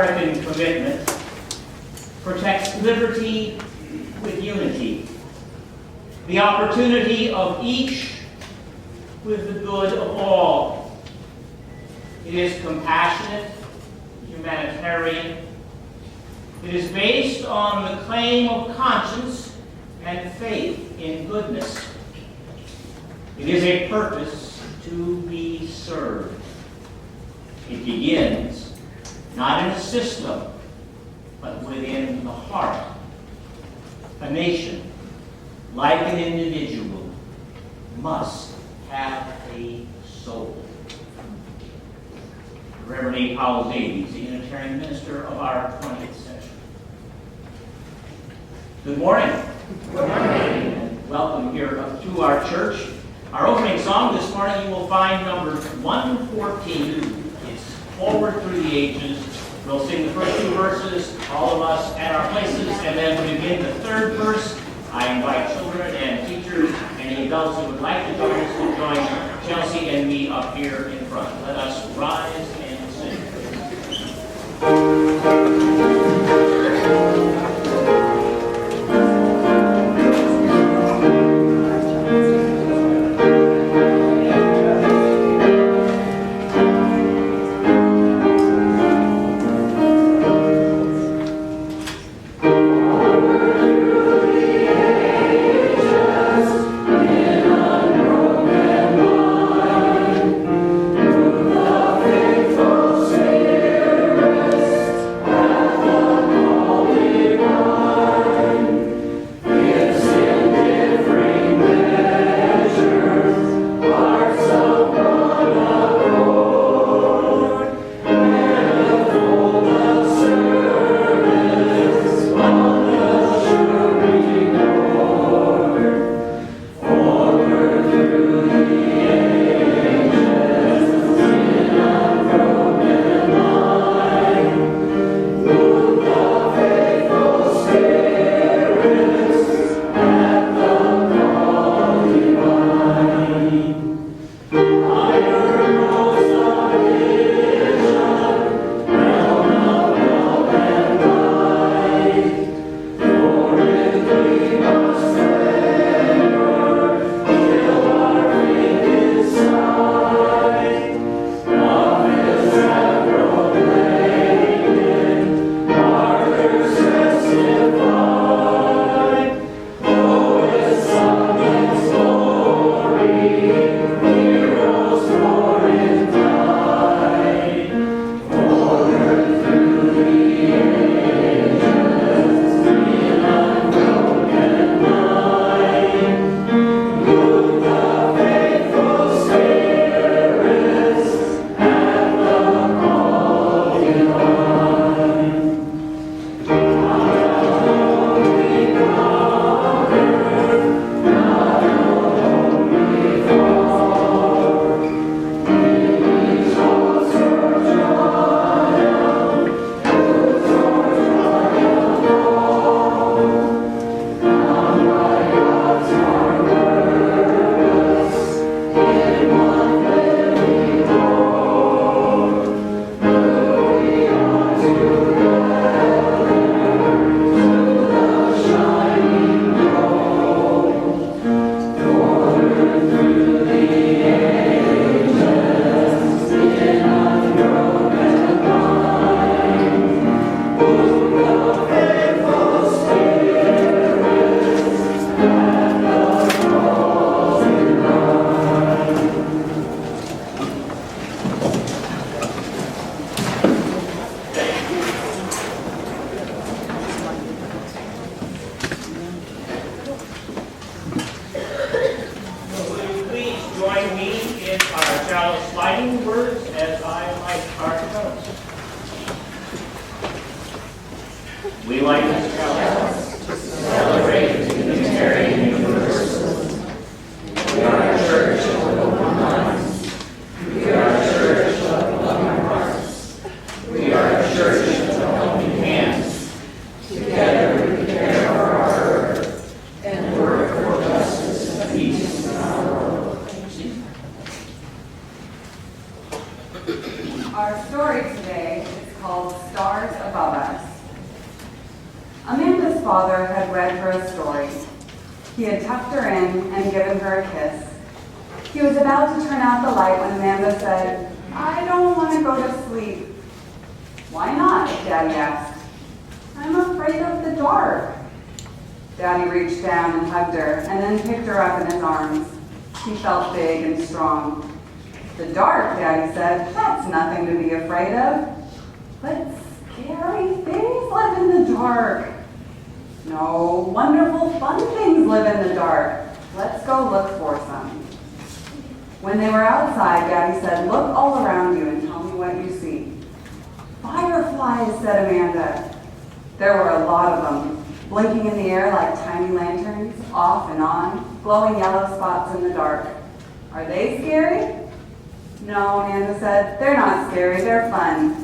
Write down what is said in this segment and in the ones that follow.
American commitment protects liberty with unity, the opportunity of each with the good of all. It is compassionate, humanitarian. It is based on the claim of conscience and faith in goodness. It is a purpose to be served. It begins not in a system, but within the heart. A nation, like an individual, must have a soul. Reverend A. Powell Davies, the Unitarian minister of our 20th century. Good morning. Good morning. And welcome here to our church. Our opening song this morning you will find number 114. It's Forward Through the Ages. We'll sing the first two verses, all of us at our places, and then we begin the third verse. I invite children and teachers, any adults who would like to join us to join Chelsea and me up here in front. Let us rise and sing. We light this chalice to celebrate the Unitarian Universalism. We are a church of open minds. We are a church of loving hearts. We are a church of helping hands. Together we care for our earth and work for justice and peace in our world. Our story today is called Stars father had read her a story. He had tucked her in and given her a kiss. He was about to turn out the light when Amanda said, "I don't want to go to sleep." "Why not?" Daddy asked. "I'm afraid of the dark." Daddy reached down and hugged her and then picked her up in his arms. He felt big and strong. "The dark," Daddy said, "that's nothing to be afraid of." "But scary things live in the dark." "No, wonderful fun things live in the dark. Let's go look for some." When they were outside, Daddy said, "Look all around you and tell me what you see." "Fireflies," said Amanda. There were a lot of them, blinking in the air like tiny lanterns, off and on, glowing yellow spots in the dark. "Are they scary?" "No," Amanda said, "they're not scary, they're fun."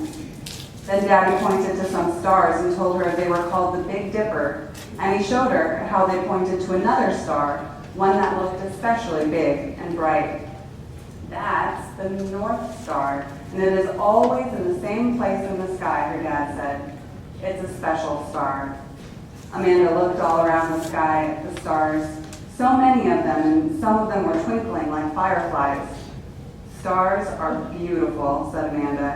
Then Daddy pointed to some stars and told her they were called the Big Dipper, and he showed her how they pointed to another star, one that looked especially big and bright. "That's the North Star, and it is always in the same place in the sky," her dad said. "It's a special star." Amanda looked all around the sky at the stars, so many of them, and some of them were twinkling like fireflies. "Stars are beautiful," said Amanda.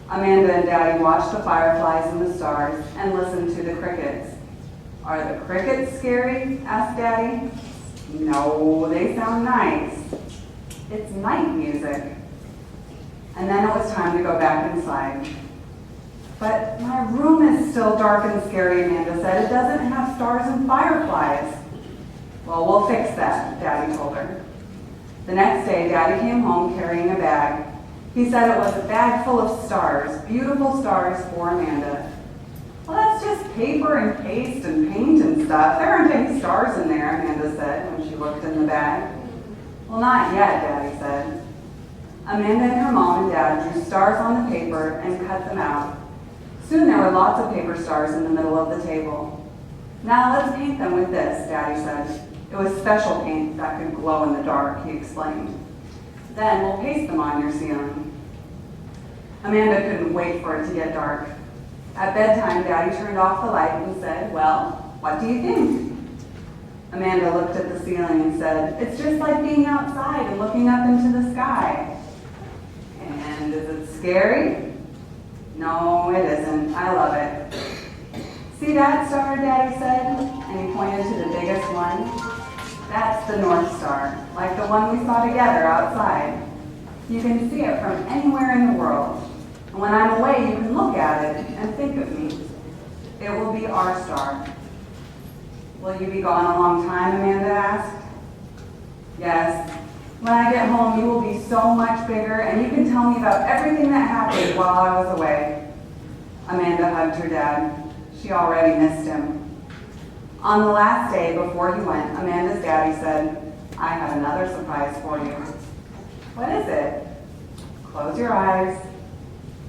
Amanda and Daddy watched the fireflies and the stars and listened to the crickets. "Are the crickets scary?" asked Daddy. "No, they sound nice. It's night music." And then it was time to go back inside. "But my room is still dark and scary," Amanda said. "It doesn't have stars and fireflies." "Well, we'll fix that," Daddy told her. The next day, Daddy came home carrying a bag. He said it was a bag full of stars, beautiful stars for Amanda. "Well, that's just paper and paste and paint and stuff. There aren't any stars in there," Amanda said when she looked in the bag. "Well, not yet," Daddy said. Amanda and her mom and dad drew stars on the paper and cut them out. Soon there were lots of paper stars in the middle of the table. "Now let's paint them with this," Daddy said. It was special paint that could glow in the dark, he explained. "Then we'll paste them on your ceiling." Amanda couldn't wait for it to get dark. At bedtime, Daddy turned off the light and said, "Well, what do you think?" Amanda looked at the ceiling and said, "It's just like being outside and looking up into the sky." "And is it scary?" "No, it isn't. I love it." "See that star?" Daddy said, and he pointed to the biggest one. "That's the North Star, like the one we saw together outside. You can see it from anywhere in the world. And when I'm away, you can look at it and think of me. It will be our star." "Will you be gone a long time?" Amanda asked. "Yes. When I get home, you will be so much bigger, and you can tell me about everything that happened while I was away." Amanda hugged her dad. She already missed him. On the last day before he went, Amanda's daddy said, "I have another surprise for you." "What is it?" "Close your eyes."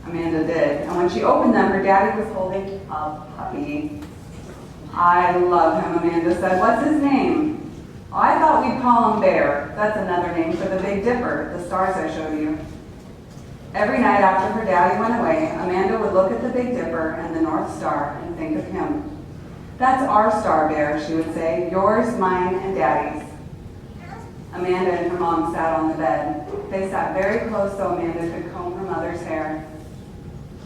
Amanda did, and when she opened them, her daddy was holding a puppy. "I love him," Amanda said. "What's his name?" "Oh, I thought we'd call him Bear. That's another name for the Big Dipper, the stars I showed you." Every night after her daddy went away, Amanda would look at the Big Dipper and the North Star and think of him. "That's our star, Bear," she would say. "Yours, mine, and Daddy's." Amanda and her mom sat on the bed. They sat very close so Amanda could comb her mother's hair.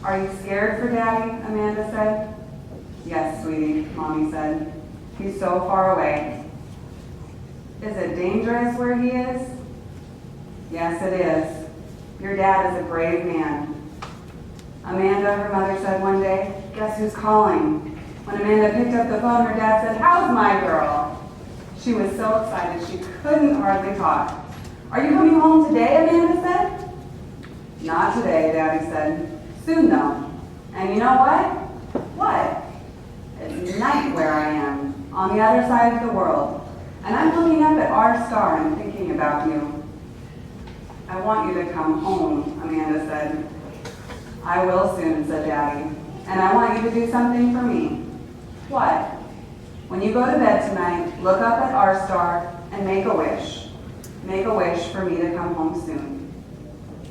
"Are you scared for Daddy?" Amanda said. "Yes, sweetie," Mommy said. "He's so far away." "Is it dangerous where he is?" "Yes, it is. Your dad is a brave man." "Amanda," her mother said one day, "guess who's calling?" When Amanda picked up the phone, her dad said, "How's my girl?" She was so excited she couldn't hardly talk. "Are you coming home today?" Amanda said. "Not today," Daddy said. "Soon, though. And you know what?" "What?" "It's night where I am, on the other side of the world. And I'm looking up at our star and thinking about you." "I want you to come home," Amanda said. "I will soon," said Daddy. "And I want you to do something for me." "What?" "When you go to bed tonight, look up at our star and make a wish. Make a wish for me to come home soon."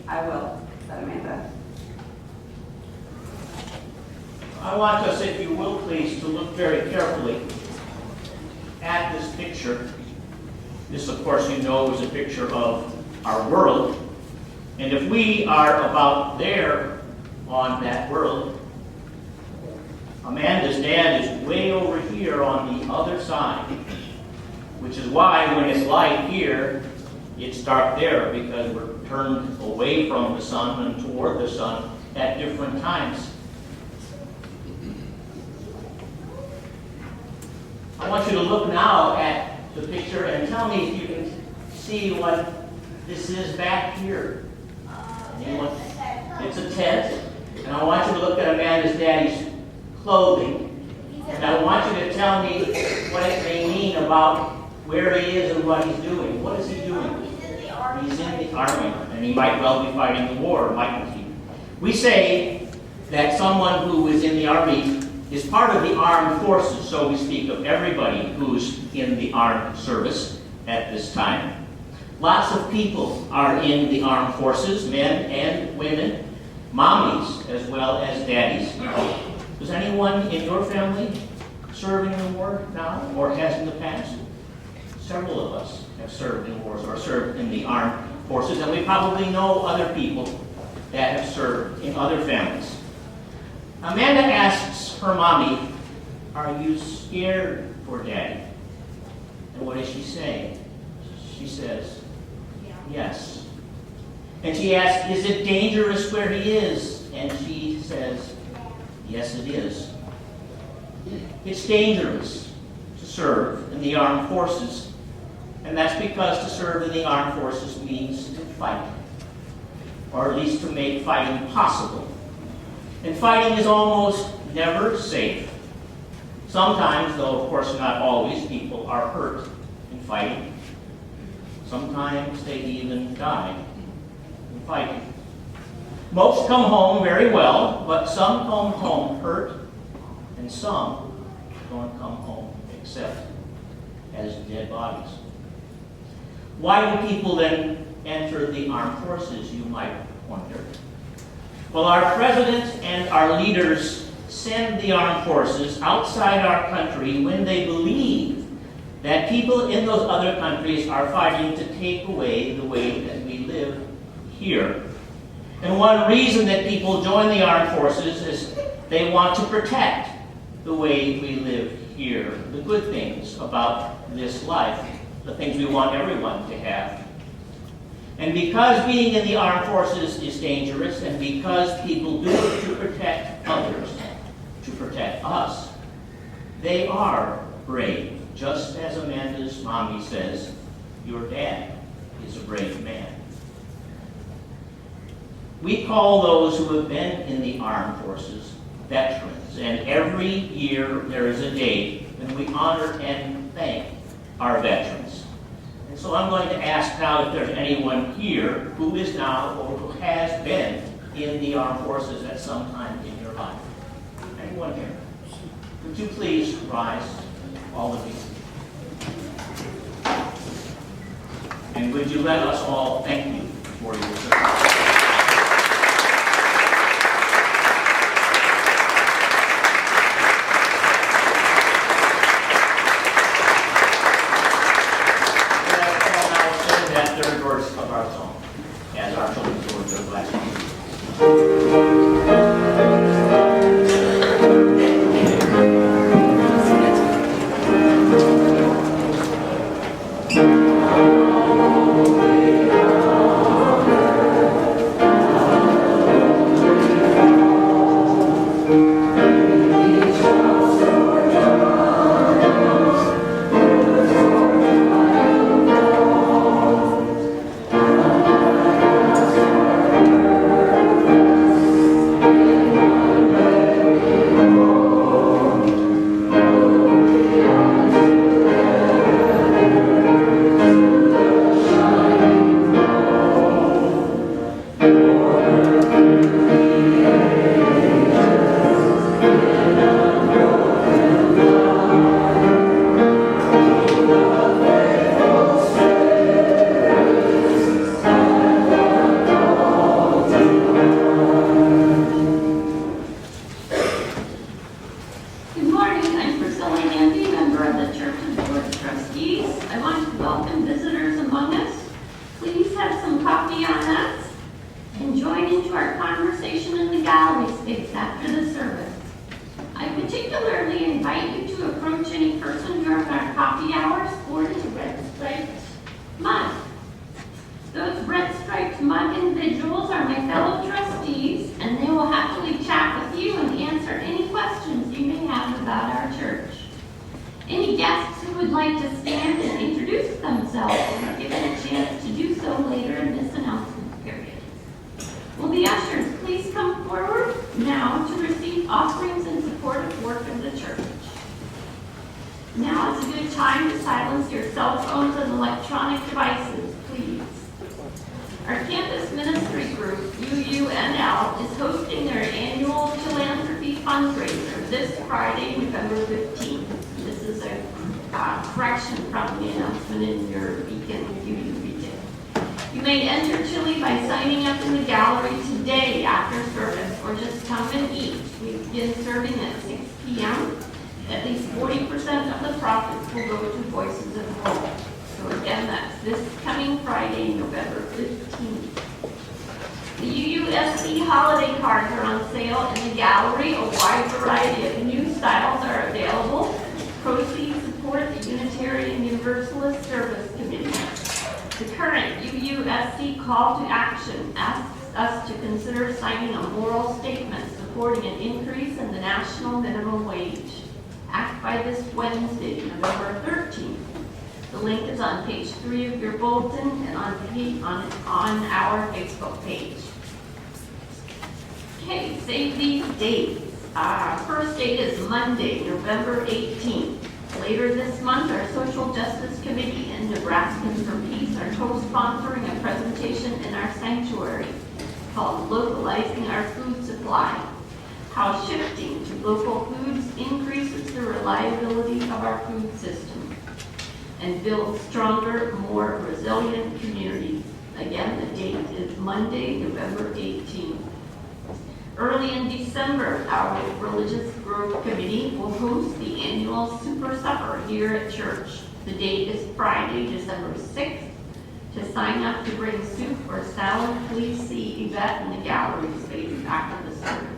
"I will," said Amanda. I want us, if you will please, to look very carefully at this picture. This, of course, you know, is a picture of our world. And if we are about there on that world, Amanda's dad is way over here on the other side, which is why when it's light here, it's dark there, because we're turned away from the sun and toward the sun at different times. I want you to look now at the picture and tell me if you can see what this is back here. Anyone? It's a tent. And I want you to look at Amanda's daddy's clothing. And I want you to tell me what it may mean about where he is and what he's doing. What is he doing? He's in the army. And he might well be fighting the war, mightn't he? We say that someone who is in the army is part of the armed forces, so we speak of everybody who's in the armed service at this time. Lots of people are in the armed forces, men and women, mommies as well as daddies. Does anyone in your family serve in the war now or has in the past? Several of us have served in wars or served in the armed forces, and we probably know other people that have served in other families. Amanda asks her mommy, "Are you scared for Daddy?" And what does she say? She says, "Yes." And she asks, "Is it dangerous where he is?" And she says, "Yes, it is." It's dangerous to serve in the armed forces, and that's because to serve in the armed forces means to fight, or at least to make fighting possible. And fighting is almost never safe. Sometimes, though of course not always, people are hurt in fighting. Sometimes they even die in fighting. Most come home very well, but some come home hurt, and some don't come home except as dead bodies. Why do people then enter the armed forces, you might wonder? Well, our president and our leaders send the armed forces outside our country when they believe that people in those other countries are fighting to take away the way that we live here. And one reason that people join the armed forces is they want to protect the way we live here, the good things about this life, the things we want everyone to have. And because being in the armed forces is dangerous, and because people do it to protect others, to protect us, they are brave. Just as Amanda's mommy says, your dad is a brave man. We call those who have been in the armed forces veterans, and every year there is a day when we honor and thank our veterans. And so I'm going to ask now if there's anyone here who is now or who has been in the armed forces at some time in your life. Anyone here? Would you please rise, all of you? And would you let us all thank you for your service? Priscilla Handy, member of the Church's Board of Trustees. I want to welcome visitors among us. Please have some coffee on us and join into our conversation in the gallery space after the service. I particularly invite you to approach any person during our coffee hour sporting a red striped mug. Those red striped mug individuals are my fellow trustees, and they will happily chat with you and answer any questions you may have about our church. Any guests who would like to stand and introduce themselves will be given a chance to do so later in this announcement period. Will the ushers please come forward now to receive offerings in support of work of the church. Now is a good time to silence your cell phones and electronic devices, please. Our campus ministry group, UUNL, is hosting their annual philanthropy fundraiser this Friday, November 15th. This is a correction from the announcement in your Beacon UU Beacon. You may enter Chili by signing up in the gallery today after service, or just come and eat. We begin serving at 6 p.m. At least 40% of the profits will go to Voices of Hope. So again, that's this coming Friday, November 15th. The UUSC holiday cards are on sale in the gallery. A wide variety of new styles are available. Proceeds support the Unitarian Universalist Service Committee. The current UUSC call to action asks us to consider signing a moral statement supporting an increase in the national minimum wage. Act by this Wednesday, November 13th. The link is on page 3 of your bulletin and on our Facebook page. Okay, save these dates. First date is Monday, November 18th. Later this month, our Social Justice Committee and Nebraskans for Peace are co-sponsoring a presentation in our sanctuary called Localizing Our Food Supply: How Shifting to Local Foods Increases the Reliability of Our Food System and Builds Stronger, More Resilient Communities. Again, the date is Monday, November 18th. Early in December, our Religious Growth Committee will host the annual Super Supper here at church. The date is Friday, December 6th. To sign up to bring soup or salad, please see Yvette in the gallery space after the service.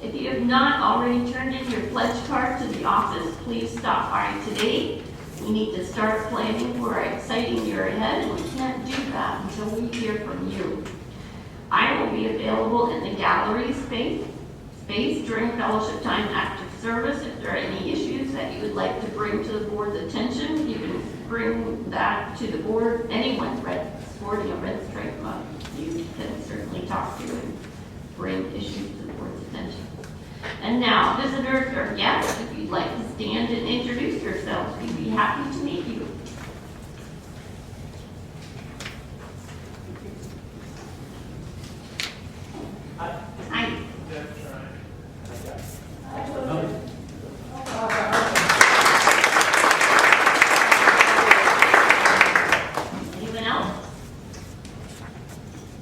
If you have not already turned in your pledge card to the office, please stop by today. We need to start planning for our exciting year ahead, and we can't do that until we hear from you. I will be available in the gallery space during fellowship time after service. If there are any issues that you would like to bring to the board's attention, you can bring that to the board. Anyone sporting a red stripe mug, you can certainly talk to and bring issues to the board's attention. And now, visitors or guests, if you'd like to stand and introduce yourselves, we'd be happy to meet you. Hi. Anyone else?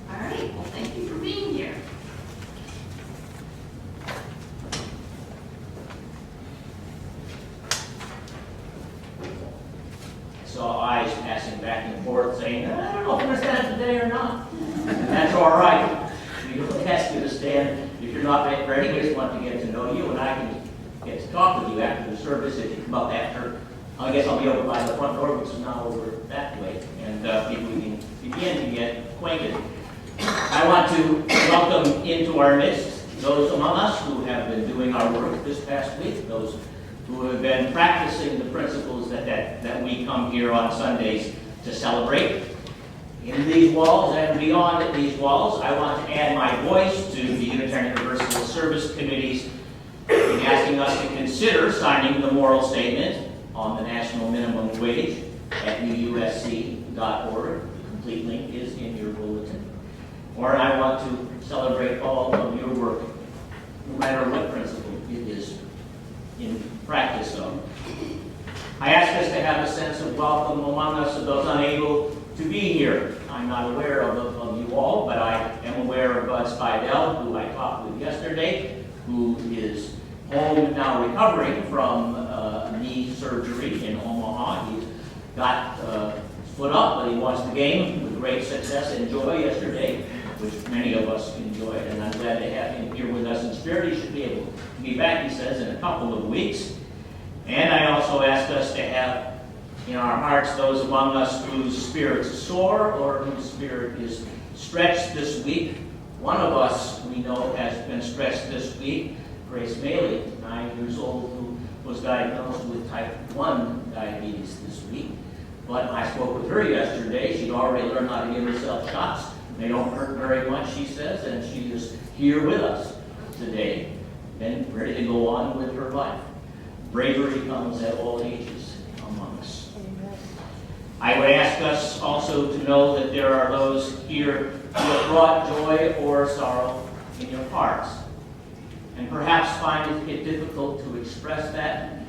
All right, well, thank you for being here. I saw eyes passing back and forth saying, I don't know if I'm going to stand today or not. That's all right. We don't ask you to stand if you're not ready. We just want to get to know you, and I can get to talk with you after the service if you come up after. I guess I'll be over by the front door, which is now over that way, and people can begin to get acquainted. I want to welcome into our midst those among us who have been doing our work this past week, those who have been practicing the principles that we come here on Sundays to celebrate. In these walls and beyond these walls, I want to add my voice to the Unitarian Universalist Service Committee's in asking us to consider signing the moral statement on the national minimum wage at uusc.org. The complete link is in your bulletin. Or I want to celebrate all of your work, no matter what principle it is in practice of. I ask us to have a sense of welcome among us of those unable to be here. I'm not aware of you all, but I am aware of Bud Spidell, who I talked with yesterday, who is home now recovering from knee surgery in Omaha. He's got his foot up, but he watched the game with great success and joy yesterday, which many of us enjoyed, and I'm glad to have him here with us in spirit. He should be able to be back, he says, in a couple of weeks. And I also ask us to have in our hearts those among us whose spirits soar or whose spirit is stretched this week. One of us we know has been stretched this week, Grace Maley, 9 years old, who was diagnosed with type 1 diabetes this week. But I spoke with her yesterday. She'd already learned how to give herself shots. They don't hurt very much, she says, and she is here with us today and ready to go on with her life. Bravery comes at all ages among us. Amen. I would ask us also to know that there are those here who have brought joy or sorrow in your hearts, and perhaps find it difficult to express that,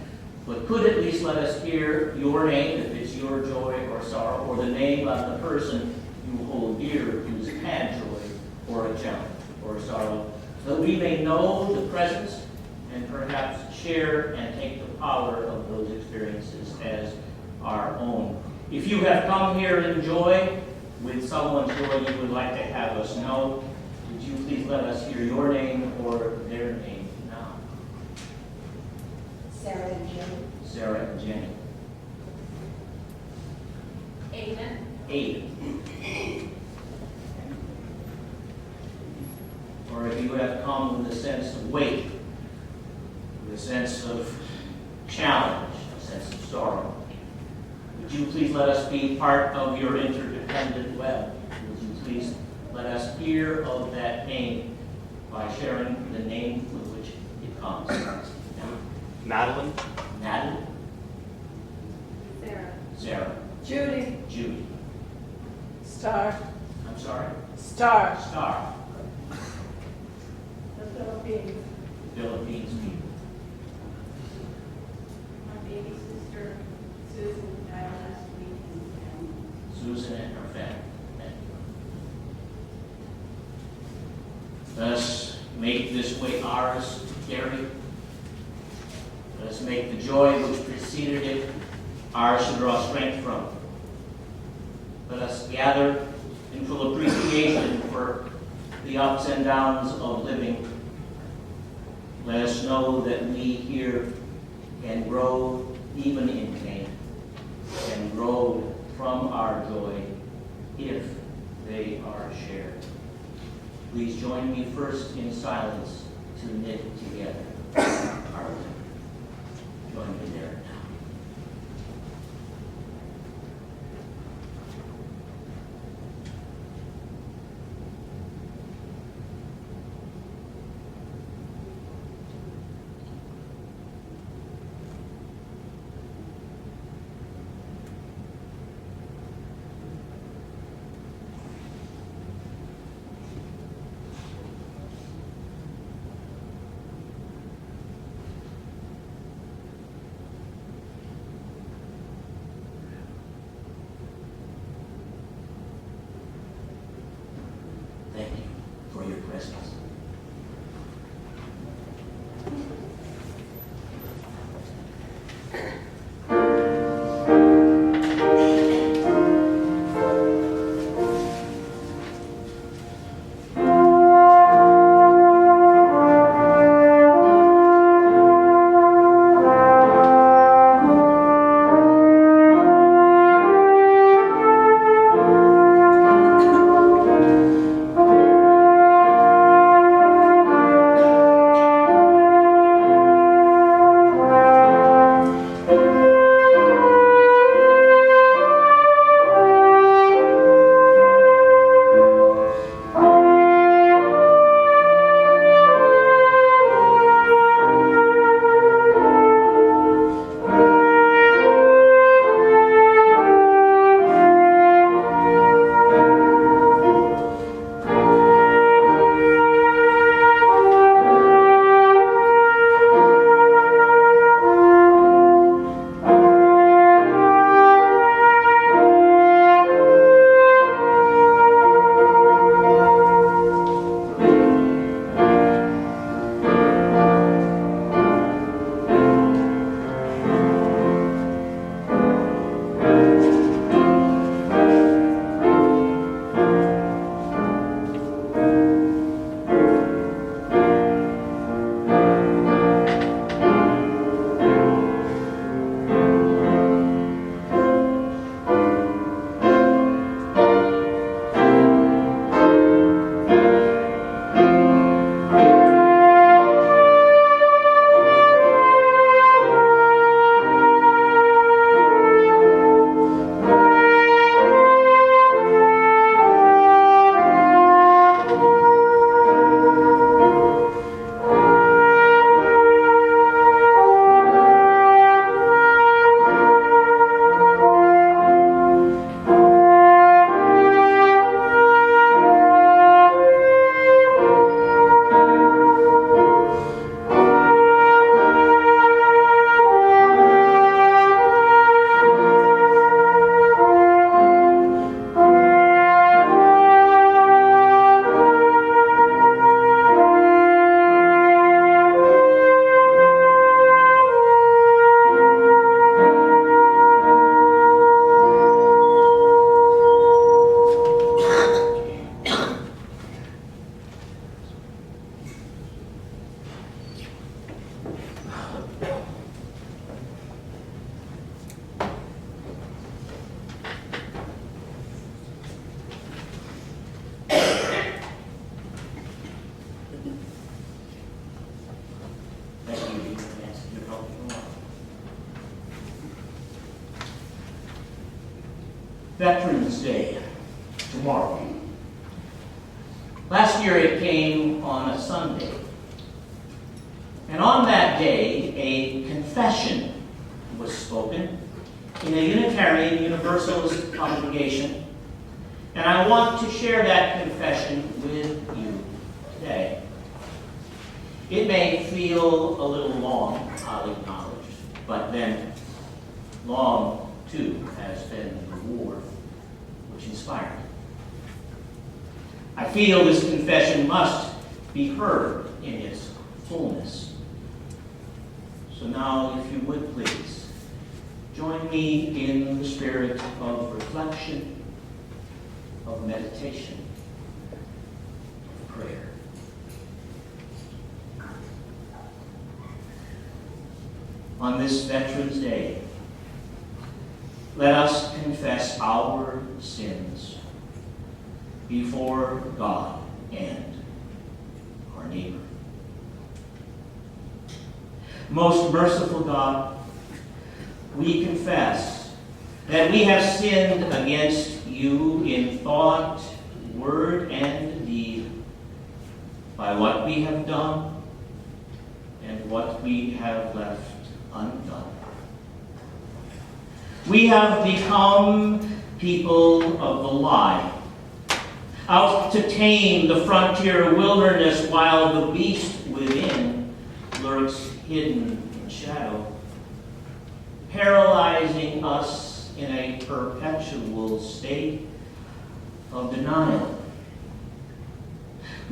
but could at least let us hear your name, if it's your joy or sorrow, or the name of the person you hold dear who's had joy or a challenge or sorrow, so that we may know the presence and perhaps share and take the power of those experiences as our own. If you have come here in joy, with someone's joy you would like to have us know, would you please let us hear your name or their name now? Sarah and Jenny. Sarah and Jenny. Aiden. Aiden. Or if you have come with a sense of weight, with a sense of challenge, a sense of sorrow, would you please let us be part of your interdependent web? Would you please let us hear of that pain by sharing the name with which it comes? Madeline. Natalie? Sarah. Sarah? Judy. Judy? Star. I'm sorry? Star. Star? The Philippines. Philippines people? My baby sister, Susan, died last week. Susan and her family. Let us make this way ours to carry. Let us make the joy which preceded it ours to draw strength from. Let us gather in full appreciation for the ups and downs of living. Let us know that we here can grow even in pain, can grow from our joy if they are shared. Please join me first in silence to knit together our life. Join me there now. Veterans Day, tomorrow. Last year it came on a Sunday. And on that day, a confession was spoken in a Unitarian Universalist congregation. And I want to share that confession with you today. It may feel a little long, I'll acknowledge, but then long, too, has been the reward which inspired me. I feel this confession must be heard in its fullness. So now, if you would please, join me in the spirit of reflection, of meditation, of prayer. On this Veterans Day, let us confess our sins before God and our neighbor. Most merciful God, we confess that we have sinned against you in thought, word, and deed, by what we have done and what we have left undone. We have become people of the lie, out to tame the frontier wilderness while the beast within lurks hidden in shadow, paralyzing us in a perpetual state of denial.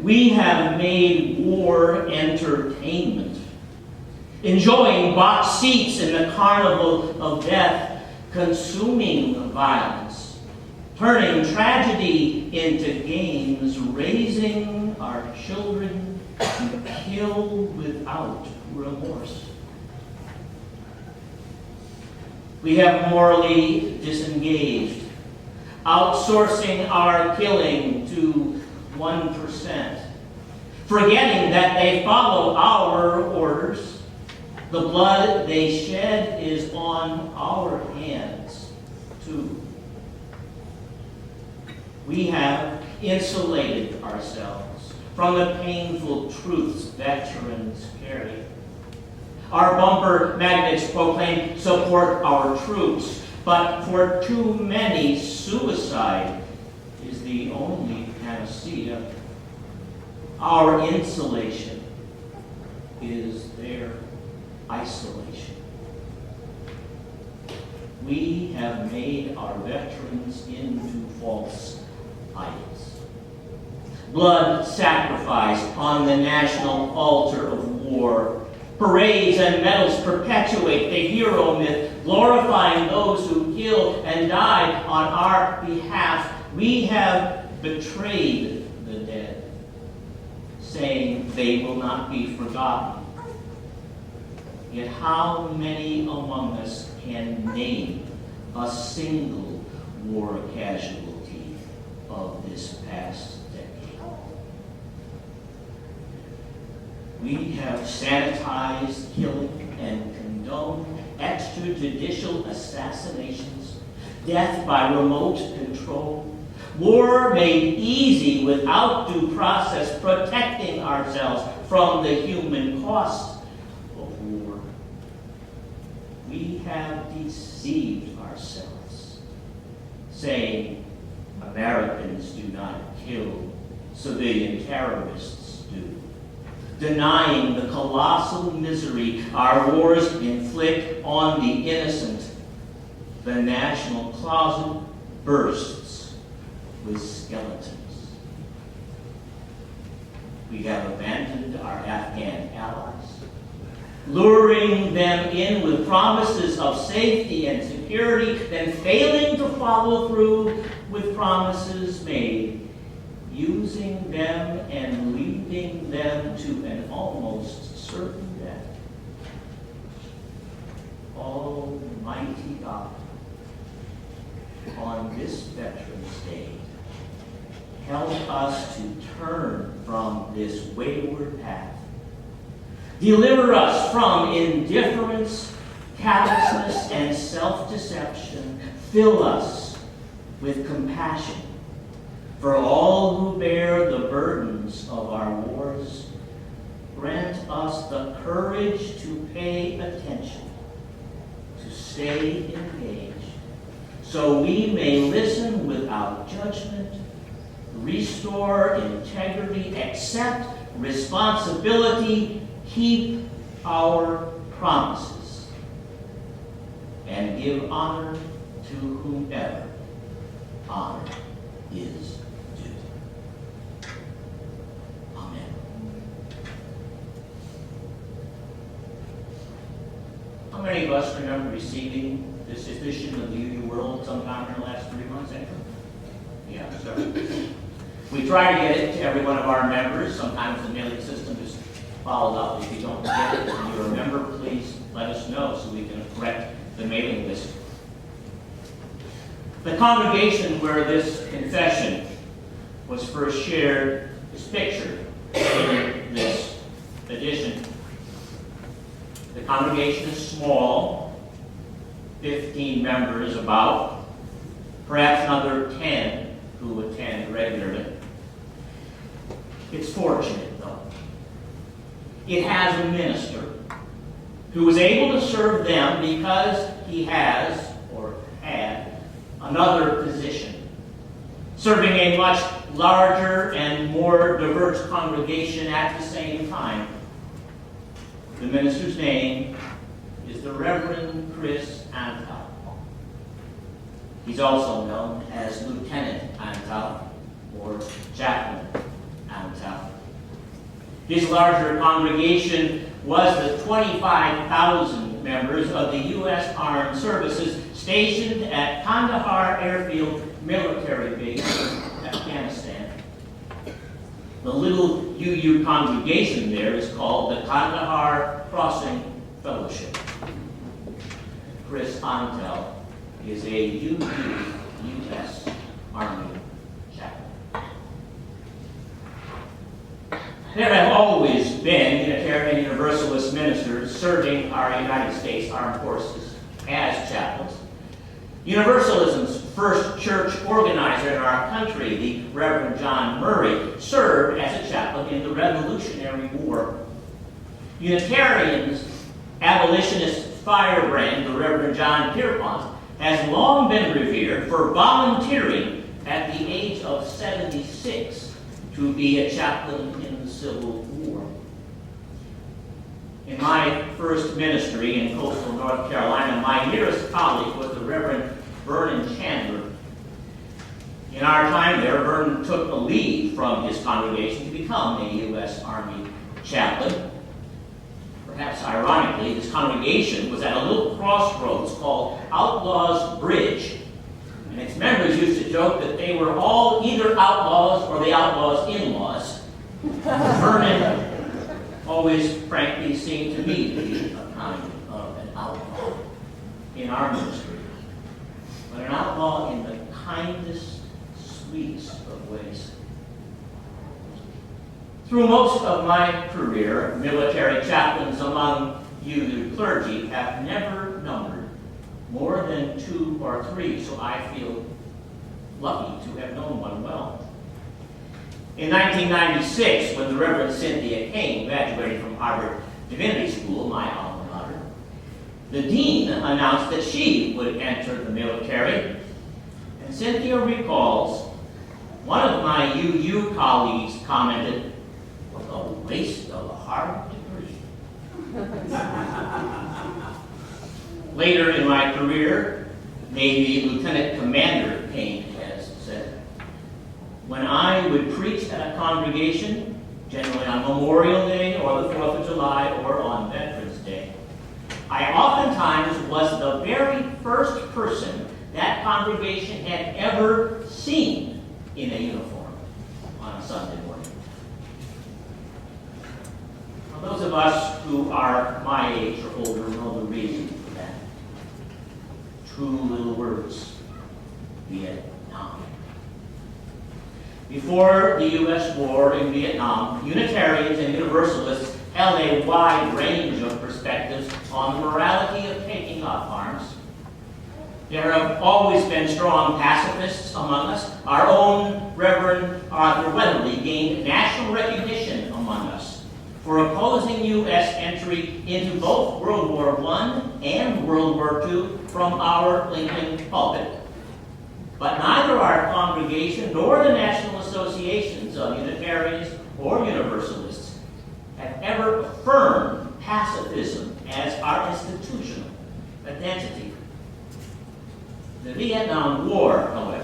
We have made war entertainment, enjoying box seats in the carnival of death, consuming violence, turning tragedy into games, raising our children to kill without remorse. We have morally disengaged, outsourcing our killing to 1%, forgetting that they follow our orders. The blood they shed is on our hands, too. We have insulated ourselves from the painful truths veterans carry. Our bumper magnets proclaim support our troops, but for too many, suicide is the only panacea. Our insulation is their isolation. We have made our veterans into false idols. Blood sacrifice on the national altar of war. Parades and medals perpetuate the hero myth, glorifying those who killed and died on our behalf. We have betrayed the dead, saying they will not be forgotten. Yet how many among us can name a single war casualty of this past decade? We have sanitized killing and condoned extrajudicial assassinations, death by remote control, war made easy without due process, protecting ourselves from the human cost of war. We have deceived ourselves, saying Americans do not kill, civilian terrorists do, denying the colossal misery our wars inflict on the innocent. The national closet bursts with skeletons. We have abandoned our Afghan allies, luring them in with promises of safety and security, then failing to follow through with promises made, using them and leading them to an almost certain death. Almighty God, on this Veterans Day, help us to turn from this wayward path. Deliver us from indifference, callousness, and self-deception. Fill us with compassion for all who bear the burdens of our wars. Grant us the courage to pay attention, to stay engaged, so we may listen without judgment, restore integrity, accept responsibility, keep our promises, and give honor to whomever honor is due. Amen. How many of us remember receiving this edition of the UU World sometime in the last 3 months, Andrew? Yeah, so we try to get it to every one of our members. Sometimes the mailing system just follows up. If you don't get it and you remember, please let us know so we can correct the mailing list. The congregation where this confession was first shared is pictured in this edition. The congregation is small, 15 members about, perhaps another 10 who attend regularly. It's fortunate, though. It has a minister who was able to serve them because he has, or had, another position, serving a much larger and more diverse congregation at the same time. The minister's name is the Reverend Chris Antal. He's also known as Lieutenant Antal or Chaplain Antal. His larger congregation was the 25,000 members of the U.S. Armed Services stationed at Kandahar Airfield Military Base in Afghanistan. The little UU congregation there is called the Kandahar Crossing Fellowship. Chris Antal is a UU U.S. Army chaplain. There have always been Unitarian Universalist ministers serving our United States Armed Forces as chaplains. Universalism's first church organizer in our country, the Reverend John Murray, served as a chaplain in the Revolutionary War. Unitarians' abolitionist firebrand, the Reverend John Pierpont, has long been revered for volunteering at the age of 76 to be a chaplain in the Civil War. In my first ministry in coastal North Carolina, my nearest colleague was the Reverend Vernon Chandler. In our time there, Vernon took a leave from his congregation to become a U.S. Army chaplain. Perhaps ironically, his congregation was at a little crossroads called Outlaws Bridge, and its members used to joke that they were all either outlaws or the outlaws' in-laws. Vernon always frankly seemed to me to be a kind of an outlaw in our ministry, but an outlaw in the kindest, sweetest of ways. Through most of my career, military chaplains among you, the clergy, have never numbered more than 2 or 3, so I feel lucky to have known one well. In 1996, when the Reverend Cynthia King graduated from Harvard Divinity School, my alma mater, the dean announced that she would enter the military. And Cynthia recalls, one of my UU colleagues commented, "What a waste of a hard degree." Later in my career, Navy Lieutenant Commander King has said, "When I would preach at a congregation, generally on Memorial Day or the 4th of July or on Veterans Day, I oftentimes was the very first person that congregation had ever seen in a uniform on a Sunday morning." Now, those of us who are my age or older know the reason for that. 2 little words: Vietnam. Before the U.S. war in Vietnam, Unitarians and Universalists held a wide range of perspectives on the morality of taking up arms. There have always been strong pacifists among us. Our own Reverend Arthur Weatherly gained national recognition among us for opposing U.S. entry into both World War I and World War II from our Lincoln pulpit. But neither our congregation nor the national associations of Unitarians or Universalists have ever affirmed pacifism as our institutional identity. The Vietnam War, however,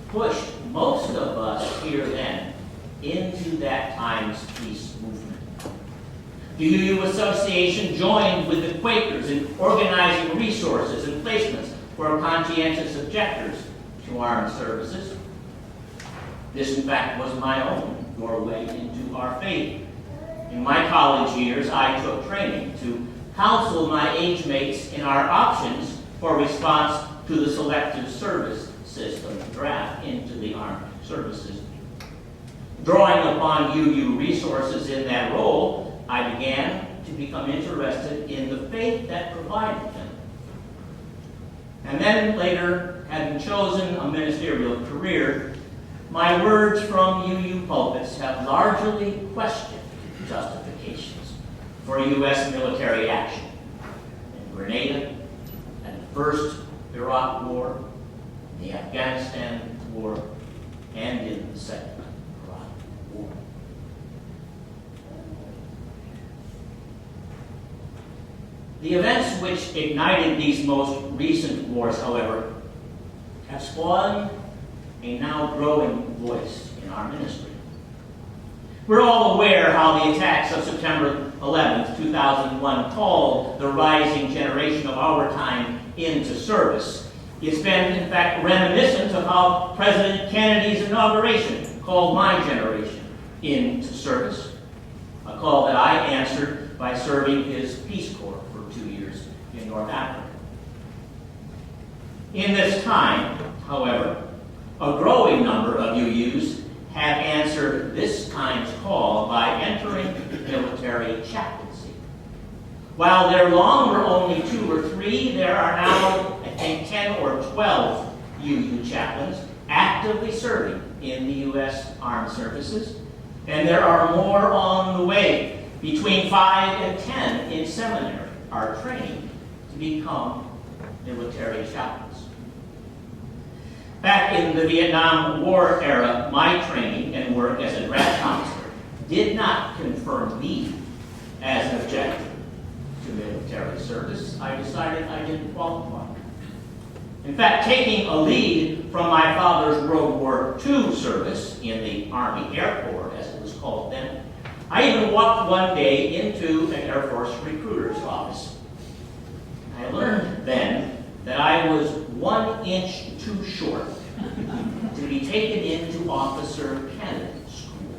pushed most of us here then into that time's peace movement. The UU Association joined with the Quakers in organizing resources and placements for conscientious objectors to armed services. This, in fact, was my own doorway into our faith. In my college years, I took training to counsel my age mates in our options for response to the selective service system draft into the armed services. Drawing upon UU resources in that role, I began to become interested in the faith that provided them. And then later, having chosen a ministerial career, my words from UU pulpits have largely questioned justifications for U.S. military action in Grenada and the First Iraq War, the Afghanistan War, and in the Second Iraq War. The events which ignited these most recent wars, however, have spawned a now growing voice in our ministry. We're all aware how the attacks of September 11th, 2001 called the rising generation of our time into service. It's been, in fact, reminiscent of how President Kennedy's inauguration called my generation into service, a call that I answered by serving his Peace Corps for 2 years in North Africa. In this time, however, a growing number of UUs have answered this time's call by entering military chaplaincy. While there long were only 2 or 3, there are now, I think, 10 or 12 UU chaplains actively serving in the U.S. Armed Services, and there are more on the way. Between 5 and 10 in seminary are training to become military chaplains. Back in the Vietnam War era, my training and work as a draft counselor did not confirm me as an objector to military service. I decided I didn't qualify. In fact, taking a lead from my father's World War II service in the Army Air Corps, as it was called then, I even walked one day into an Air Force recruiter's office. I learned then that I was 1 inch too short to be taken into officer candidate school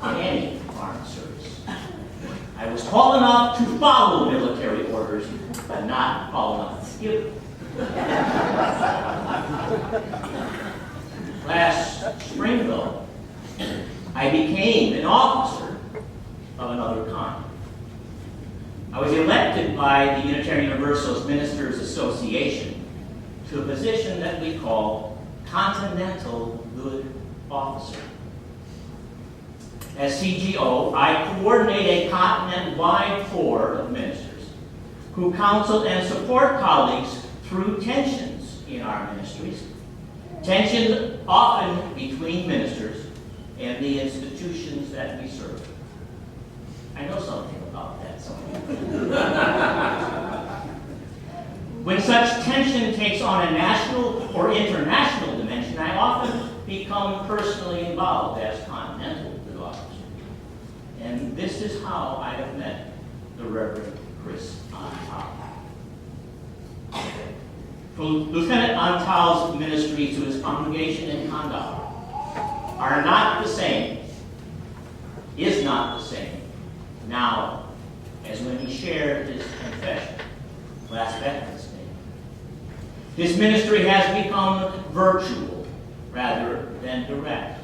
in any armed service. I was tall enough to follow military orders, but not tall enough to give them. Last spring, though, I became an officer of another kind. I was elected by the Unitarian Universalist Ministers Association to a position that we call Continental Good Officer. As CGO, I coordinate a continent-wide corps of ministers who counsel and support colleagues through tensions in our ministries, tensions often between ministers and the institutions that we serve. I know something about that, When such tension takes on a national or international dimension, I often become personally involved as Continental Good Officer. And this is how I have met the Reverend Chris Antal. Lieutenant Antal's ministry to his congregation in Condal are not the same, is not the same now as when he shared his confession last Veterans Day. His ministry has become virtual rather than direct.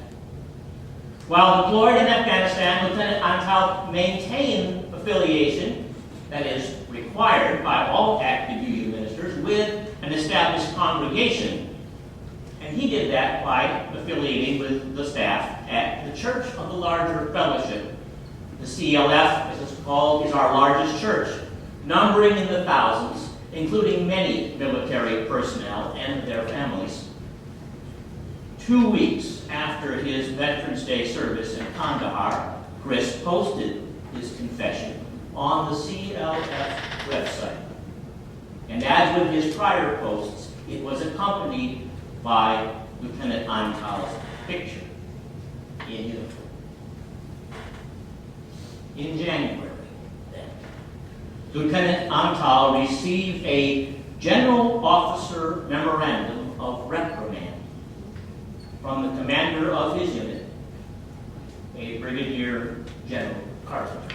While deployed in Afghanistan, Lieutenant Antal maintained affiliation that is required by all active UU ministers with an established established congregation, and he did that by affiliating with the staff at the Church of the Larger Fellowship. The CLF, as it's called, is our largest church, numbering in the thousands, including many military personnel and their families. 2 weeks after his Veterans Day service in Kandahar, Chris posted his confession on the CLF website. And as with his prior posts, it was accompanied by Lieutenant Antal's picture in uniform. In January, then, Lieutenant Antal received a General Officer Memorandum of Reprimand from the commander of his unit, a Brigadier General Carpenter.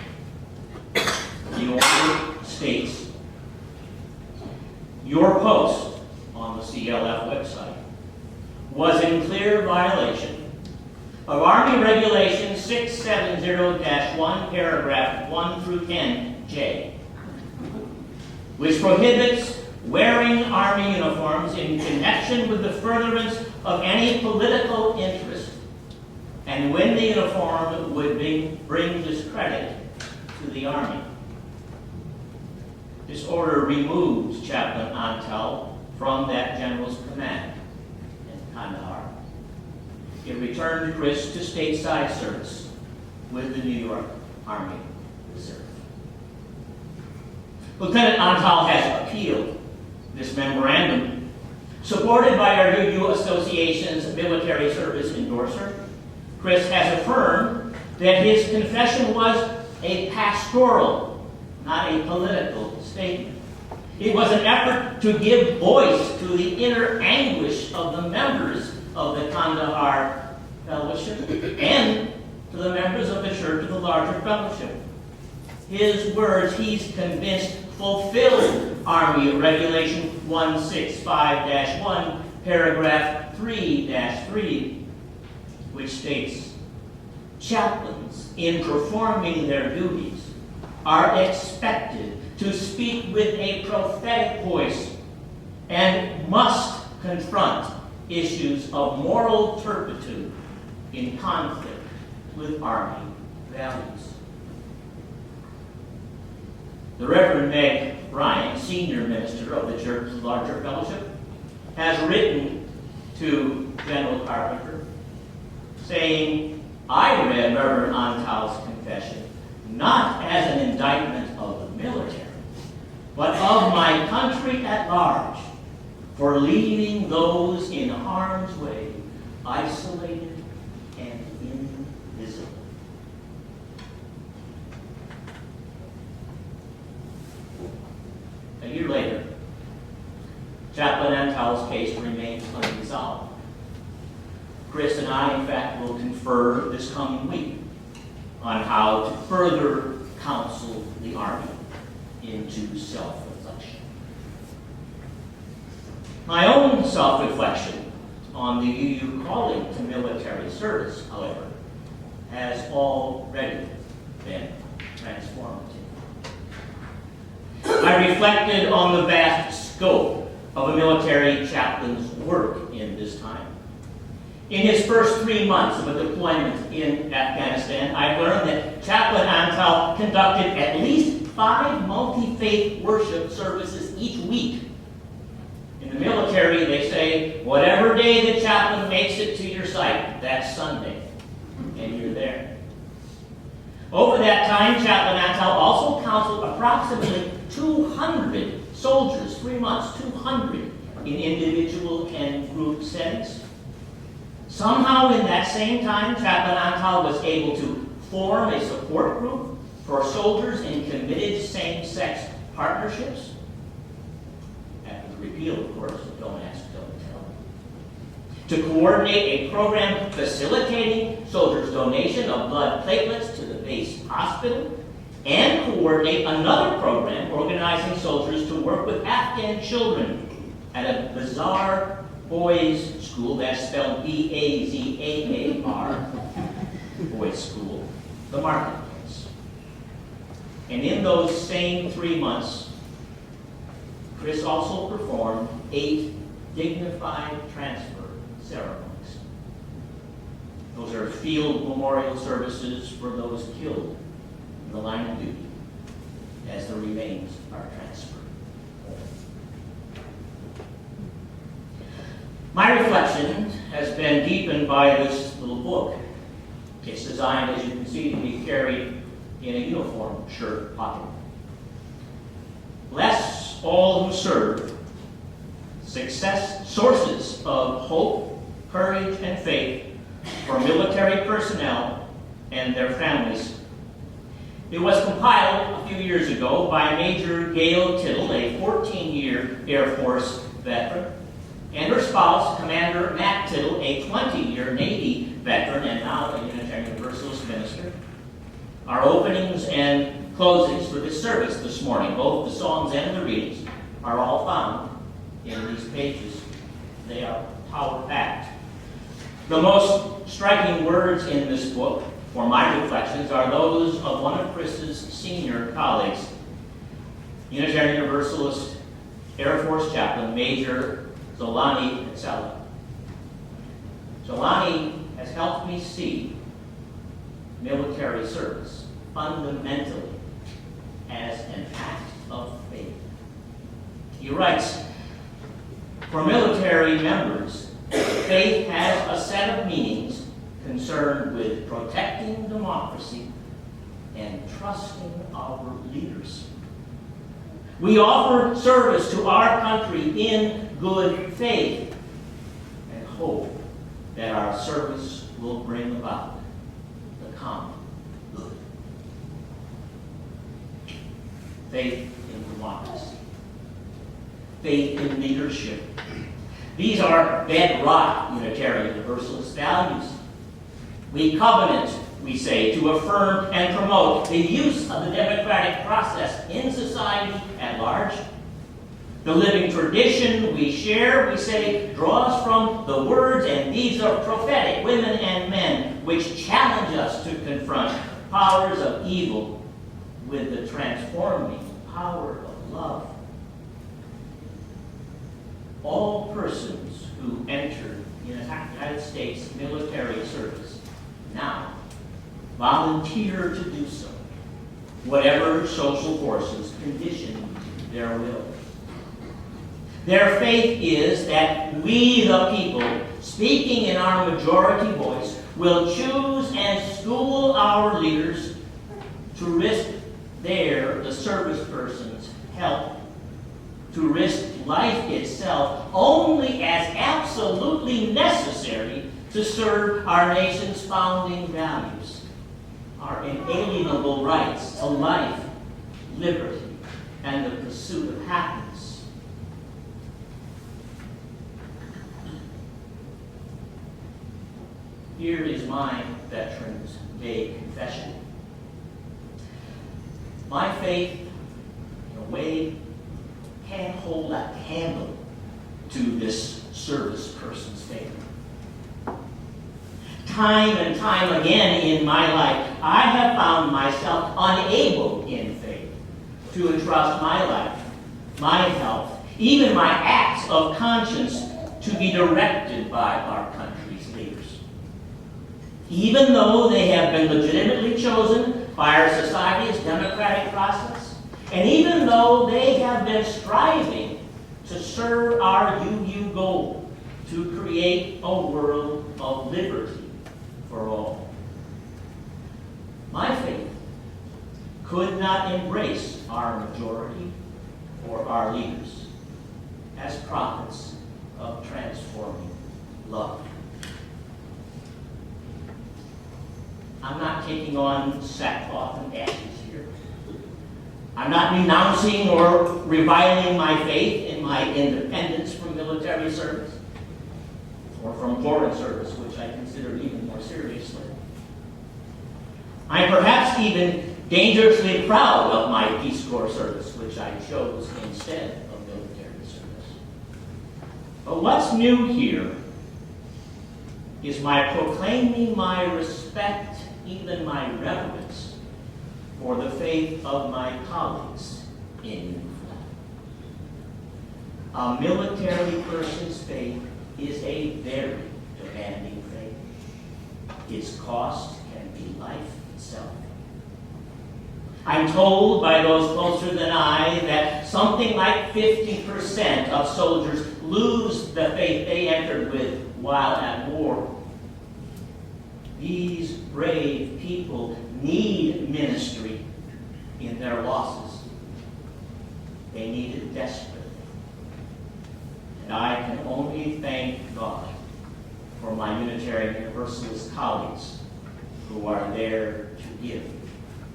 The order states, "Your post on the CLF website was in clear violation of Army Regulation 670-1, paragraph 1 through 10J, which prohibits wearing Army uniforms in connection with the furtherance of any political interest, and when the uniform would bring discredit to the Army." This order removes Chaplain Antal from that general's command in Kandahar. It returned Chris to stateside service with the New York Army Reserve. Lieutenant Antal has appealed this memorandum, supported by our UU Association's military service endorser. Chris has affirmed that his confession was a pastoral, not a political statement. It was an effort to give voice to the inner anguish of the members of the Kandahar Fellowship and to the members of the Church of the Larger Fellowship. His words, he's convinced, fulfilled Army Regulation 165-1, paragraph 3-3, which states, "Chaplains, in performing their duties, are expected to speak with a prophetic voice and must confront issues of moral turpitude in conflict with Army values." The Reverend Meg Ryan, senior minister of the Church of the Larger Fellowship, has written to General Carpenter saying, "I read Reverend Antal's confession not as an indictment of the military, but of my country at large, for leaving those in harm's way isolated and invisible." A year later, Chaplain Antal's case remains unresolved. Chris and I, in fact, will confer this coming week on how to further counsel the Army into self-reflection. My own self-reflection on the UU calling to military service, however, has already been transformative. I reflected on the vast scope of a military chaplain's work in this time. In his first 3 months of a deployment in Afghanistan, I learned that Chaplain Antal conducted at least 5 multi-faith worship services each week. In the military, they say, whatever day the chaplain makes it to your site, that's Sunday, and you're there. Over that time, Chaplain Antal also counseled approximately 200 soldiers, 3 months, 200 in individual and group settings. Somehow in that same time, Chaplain Antal was able to form a support group for soldiers in committed same-sex partnerships. After the repeal, of course, of Don't Ask, Don't Tell. To coordinate a program facilitating soldiers' donation of blood platelets to the base hospital, and coordinate another program organizing soldiers to work with Afghan children at a bizarre boys' school, that's spelled B-A-Z-A-A-R, boys' school, the Marketplace. And in those same 3 months, Chris also performed 8 dignified transfer ceremonies. Those are field memorial services for those killed in the line of duty as the remains are transferred. My reflection has been deepened by this little book. It's designed, as you can see, to be carried in a uniform shirt pocket. Bless all who serve, sources of hope, courage, and faith for military personnel and their families. It was compiled a few years ago by Major Gail Tittle, a 14-year Air Force veteran, and her spouse, Commander Matt Tittle, a 20-year Navy veteran and now a Unitarian Universalist minister. Our openings and closings for this service this morning, both the songs and the readings, are all found in these pages. They are power-packed. The most striking words in this book, for my reflections, are those of one of Chris's senior colleagues, Unitarian Universalist Air Force Chaplain, Major Zolani Petzela. Zolani has helped me see military service fundamentally as an act of faith. He writes, for military members, faith has a set of meanings concerned with protecting democracy and trusting our leaders. We offer service to our country in good faith and hope that our service will bring about the common good. Faith in democracy. Faith in leadership. These are bedrock Unitarian Universalist values. We covenant, we say, to affirm and promote the use of the democratic process in society at large. The living tradition we share, we say, draws from the words and deeds of prophetic women and men, which challenge us to confront powers of evil with the transforming power of love. All persons who enter the United States military service now volunteer to do so, whatever social forces condition their will. Their faith is that we, the people, speaking in our majority voice, will choose and school our leaders to risk the service person's health, to risk life itself only as absolutely necessary to serve our nation's founding values, our inalienable rights to life, liberty, and the pursuit of happiness. Here is my veteran's day confession. My faith, in a way, can't hold a candle to this service person's faith. Time and time again in my life, I have found myself unable in faith to entrust my life, my health, even my acts of conscience to be directed by our country's leaders. Even though they have been legitimately chosen by our society's democratic process, and even though they have been striving to serve our UU goal to create a world of liberty for all. My faith could not embrace our majority or our leaders as prophets of transforming love. I'm not taking on sackcloth and ashes here. I'm not renouncing or reviling my faith in my independence from military service or from foreign service, which I consider even more seriously. I'm perhaps even dangerously proud of my Peace Corps service, which I chose instead of military service. But what's new here is my proclaiming my respect, even my reverence, for the faith of my colleagues in UFLAG. A military person's faith is a very demanding faith. Its cost can be life itself. I'm told by those closer than I that something like 50% of soldiers lose the faith they entered with while at war. These brave people need ministry in their losses. They need it desperately. And I can only thank God for my Unitarian Universalist colleagues who are there to give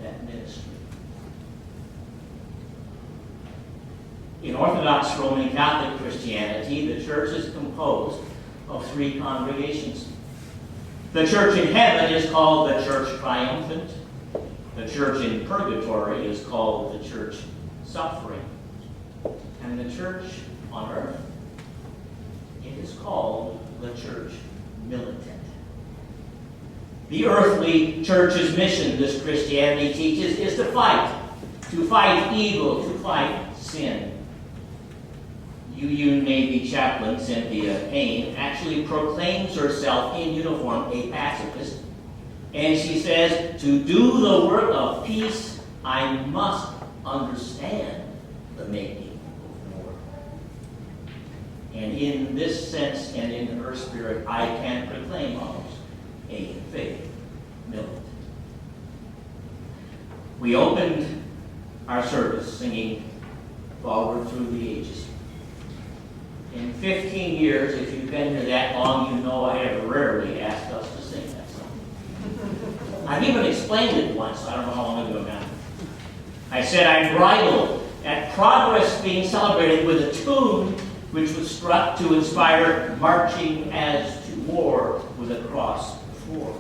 that ministry. In Orthodox Roman Catholic Christianity, the church is composed of 3 congregations. The church in heaven is called the church triumphant. The church in purgatory is called the church suffering. And the church on earth, it is called the church militant. The earthly church's mission, this Christianity teaches, is to fight evil, to fight sin. UU Navy chaplain Cynthia Payne actually proclaims herself in uniform a pacifist, and she says, to do the work of peace, I must understand the making of war. And in this sense and in her spirit, I can proclaim almost a faith militant. We opened our service singing Forward Through the Ages. In 15 years, if you've been here that long, you know I have rarely asked us to sing that song. I've even explained it once, I don't know how long ago now. I said I bridled at progress being celebrated with a tune which was struck to inspire marching as to war with a cross before.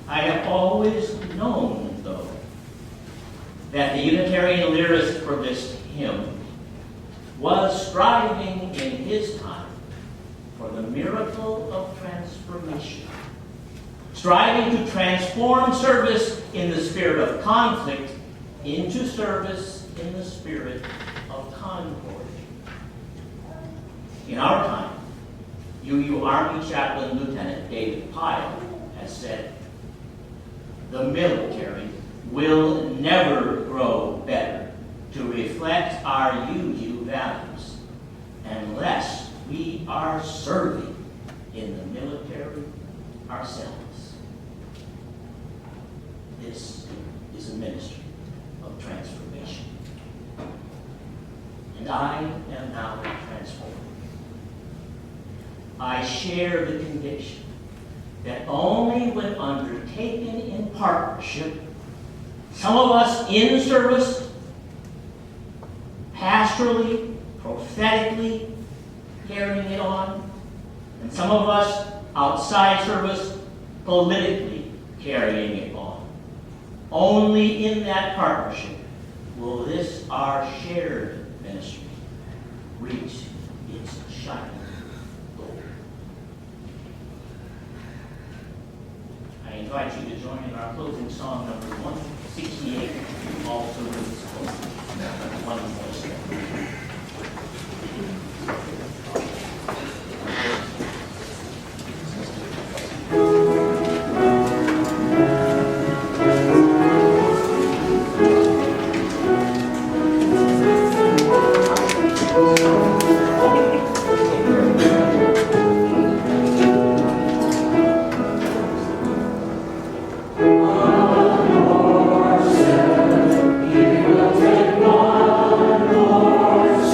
I have always known, though, that the Unitarian lyrist for this hymn was striving in his time for the miracle of transformation, striving to transform service in the spirit of conflict into service in the spirit of concord. In our time, UU Army Chaplain Lieutenant David Pyle has said, the military will never grow better to reflect our UU values unless we are serving in the military ourselves. This is a ministry of transformation. And I am now transformed. I share the conviction that only when undertaken in partnership, some of us in service, pastorally, prophetically carrying it on, and some of us outside service, politically carrying it on. Only in that partnership will this, our shared ministry, reach its shining goal. I invite you to join in our closing song, number 168, All Service Spoken. One voice. Lord,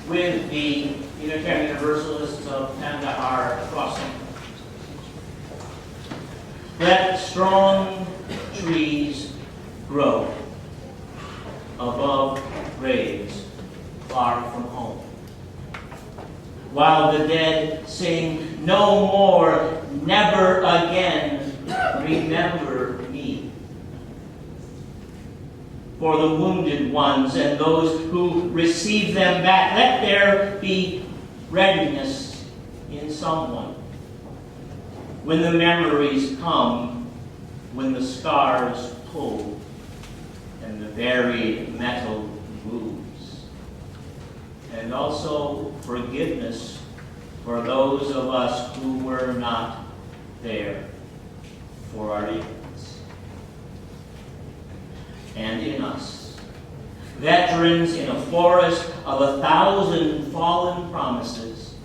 with the Unitarian Universalists of Kandahar Crossing. Let strong trees grow above graves far from home, while the dead sing no more, never again, remember me. For the wounded ones and those who receive them back, let there be readiness in someone. When the memories come, when the scars pull, and the buried metal moves. And also forgiveness for those of us who were not there for our ignorance. And in us, veterans in a forest of 1,000 fallen promises,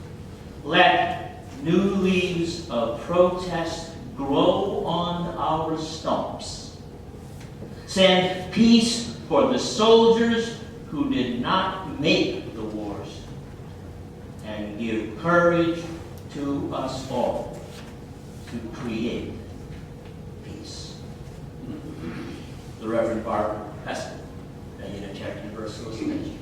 let new leaves of protest grow on our stumps. Send peace for the soldiers who did not make the wars, and give courage to us all to create peace. The Reverend Barbara Peskin, the Unitarian Universalist Ministry.